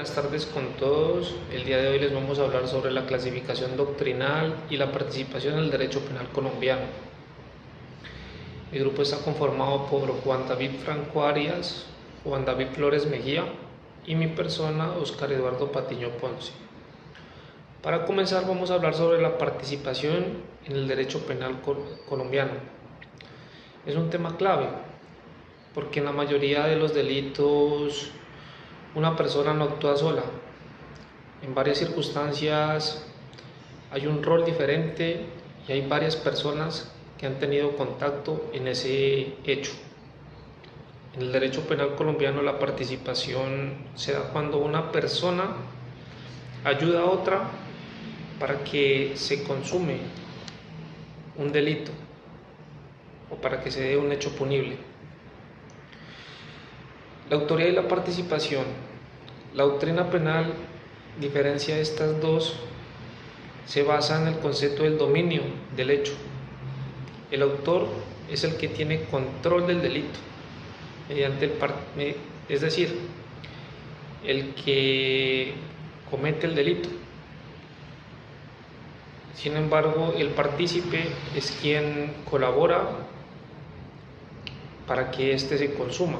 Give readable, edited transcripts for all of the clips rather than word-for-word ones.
Buenas tardes con todos. El día de hoy les vamos a hablar sobre la clasificación doctrinal y la participación en el derecho penal colombiano. El grupo está conformado por Juan David Franco Arias, Juan David Flores Mejía y mi persona, Oscar Eduardo Patiño Ponce. Para comenzar vamos a hablar sobre la participación en el derecho penal colombiano. Es un tema clave porque en la mayoría de los delitos una persona no actúa sola. En varias circunstancias hay un rol diferente y hay varias personas que han tenido contacto en ese hecho. En el derecho penal colombiano la participación se da cuando una persona ayuda a otra para que se consume un delito o para que se dé un hecho punible. La autoría y la participación. La doctrina penal diferencia estas dos, se basa en el concepto del dominio del hecho. El autor es el que tiene control del delito, es decir, el que comete el delito. Sin embargo, el partícipe es quien colabora para que éste se consuma.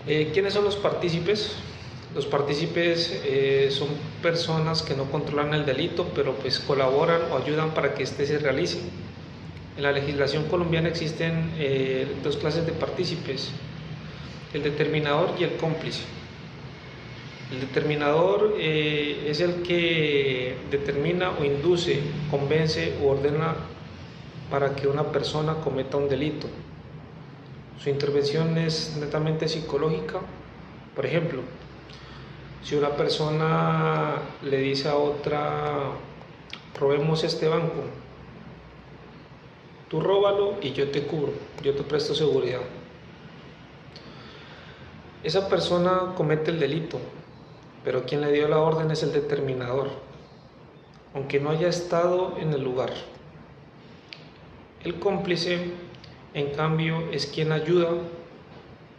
¿Quiénes son los partícipes? Los partícipes son personas que no controlan el delito, pero pues colaboran o ayudan para que éste se realice. En la legislación colombiana existen dos clases de partícipes, el determinador y el cómplice. El determinador es el que determina o induce, convence o ordena para que una persona cometa un delito. Su intervención es netamente psicológica. Por ejemplo, si una persona le dice a otra, robemos este banco, tú róbalo y yo te cubro, yo te presto seguridad. Esa persona comete el delito, pero quien le dio la orden es el determinador, aunque no haya estado en el lugar. El cómplice, en cambio, es quien ayuda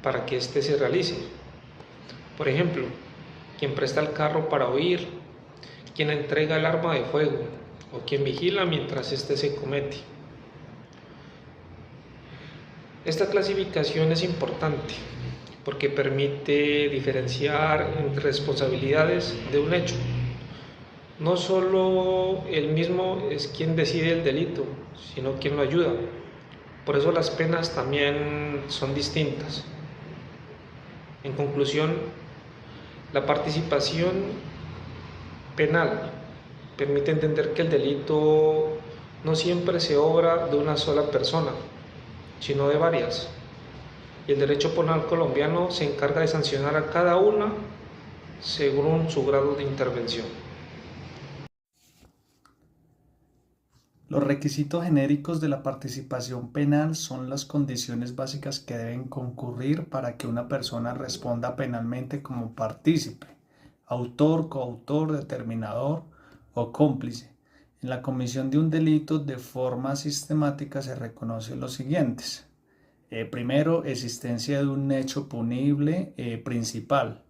para que éste se realice. Por ejemplo, quien presta el carro para huir, quien entrega el arma de fuego o quien vigila mientras éste se comete. Esta clasificación es importante porque permite diferenciar entre responsabilidades de un hecho. No solo el mismo es quien decide el delito, sino quien lo ayuda. Por eso las penas también son distintas. En conclusión, la participación penal permite entender que el delito no siempre se obra de una sola persona, sino de varias. Y el derecho penal colombiano se encarga de sancionar a cada una según su grado de intervención. Los requisitos genéricos de la participación penal son las condiciones básicas que deben concurrir para que una persona responda penalmente como partícipe, autor, coautor, determinador o cómplice. En la comisión de un delito de forma sistemática se reconocen los siguientes. Primero, existencia de un hecho punible principal.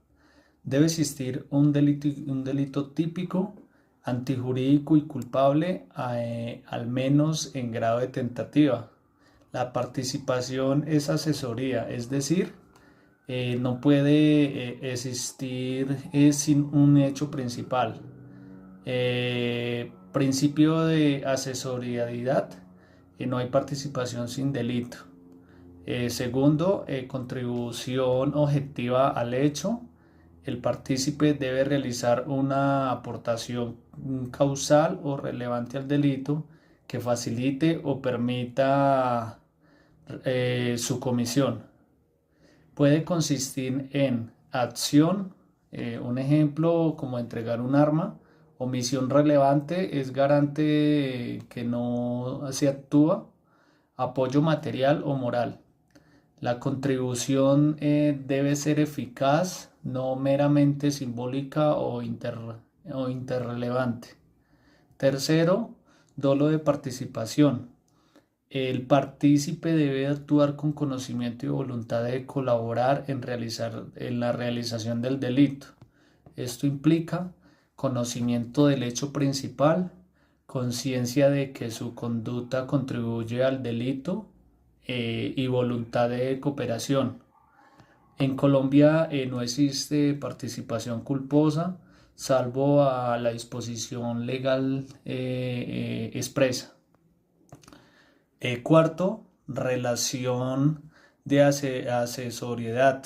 Debe existir un delito típico, antijurídico y culpable, al menos en grado de tentativa. La participación es asesoría, es decir, no puede existir sin un hecho principal. Principio de asesorialidad, no hay participación sin delito. Segundo, contribución objetiva al hecho. El partícipe debe realizar una aportación causal o relevante al delito que facilite o permita su comisión. Puede consistir en acción, un ejemplo como entregar un arma. Omisión relevante es garante que no se actúa. Apoyo material o moral. La contribución debe ser eficaz, no meramente simbólica o interrelevante. Tercero, dolo de participación. El partícipe debe actuar con conocimiento y voluntad de colaborar en la realización del delito. Esto implica conocimiento del hecho principal, conciencia de que su conducta contribuye al delito y voluntad de cooperación. En Colombia no existe participación culposa, salvo a la disposición legal expresa. Cuarto, relación de asesoriedad.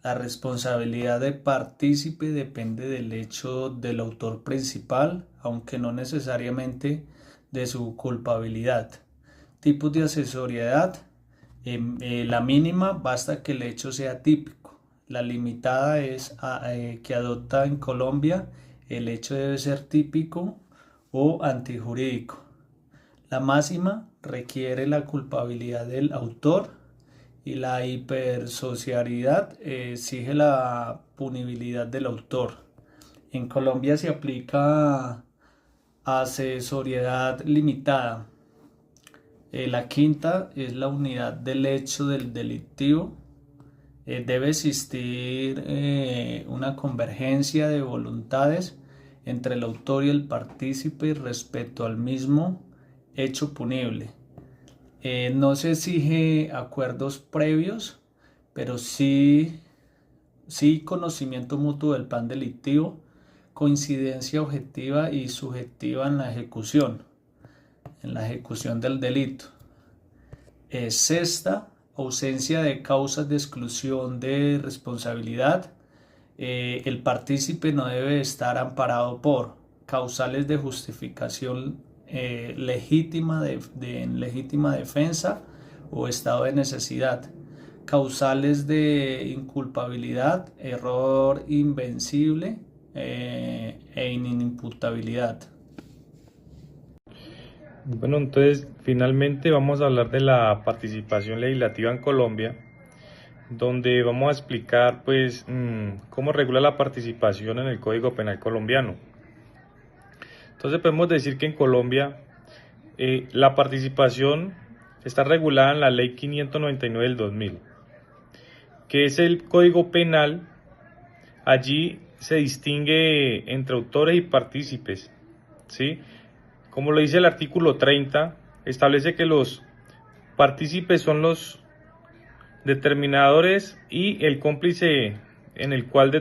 La responsabilidad de partícipe depende del hecho del autor principal, aunque no necesariamente de su culpabilidad. Tipos de asesoriedad. La mínima basta que el hecho sea típico. La limitada es que adopta en Colombia el hecho debe ser típico o antijurídico. La máxima requiere la culpabilidad del autor y la hipersocialidad exige la punibilidad del autor. En Colombia se aplica asesoriedad limitada. La quinta es la unidad del hecho del delictivo. Debe existir una convergencia de voluntades entre el autor y el partícipe respecto al mismo hecho punible. No se exige acuerdos previos, pero sí conocimiento mutuo del plan delictivo, coincidencia objetiva y subjetiva en la ejecución del delito. Sexta, ausencia de causas de exclusión de responsabilidad. El partícipe no debe estar amparado por causales de justificación legítima en legítima defensa o estado de necesidad, causales de inculpabilidad, error invencible e inimputabilidad. Bueno, entonces finalmente vamos a hablar de la participación legislativa en Colombia, donde vamos a explicar pues cómo regula la participación en el Código Penal colombiano. Entonces podemos decir que en Colombia la participación está regulada en la Ley 599 del 2000, que es el Código Penal. Allí se distingue entre autores y partícipes, ¿sí? Como lo dice el artículo 30, establece que los partícipes son los determinadores y el cómplice en el cual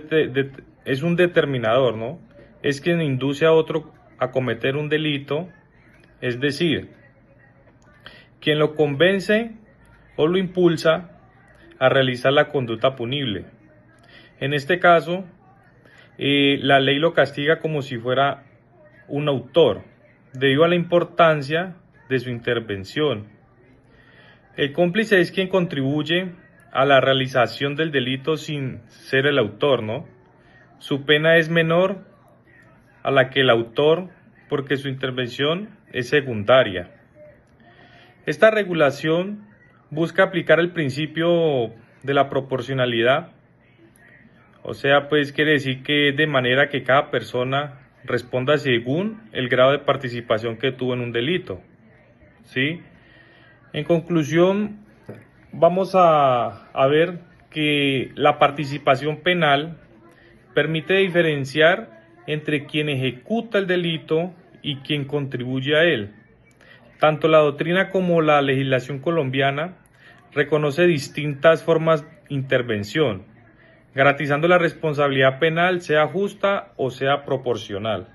es un determinador, ¿no? Es quien induce a otro a cometer un delito, es decir, quien lo convence o lo impulsa a realizar la conducta punible. En este caso, la ley lo castiga como si fuera un autor, debido a la importancia de su intervención. El cómplice es quien contribuye a la realización del delito sin ser el autor, ¿no? Su pena es menor a la que el autor porque su intervención es secundaria. Esta regulación busca aplicar el principio de la proporcionalidad, o sea, pues quiere decir que de manera que cada persona responda según el grado de participación que tuvo en un delito, ¿sí? En conclusión, vamos a ver que la participación penal permite diferenciar entre quien ejecuta el delito y quien contribuye a él. Tanto la doctrina como la legislación colombiana reconoce distintas formas de intervención, garantizando la responsabilidad penal sea justa o sea proporcional.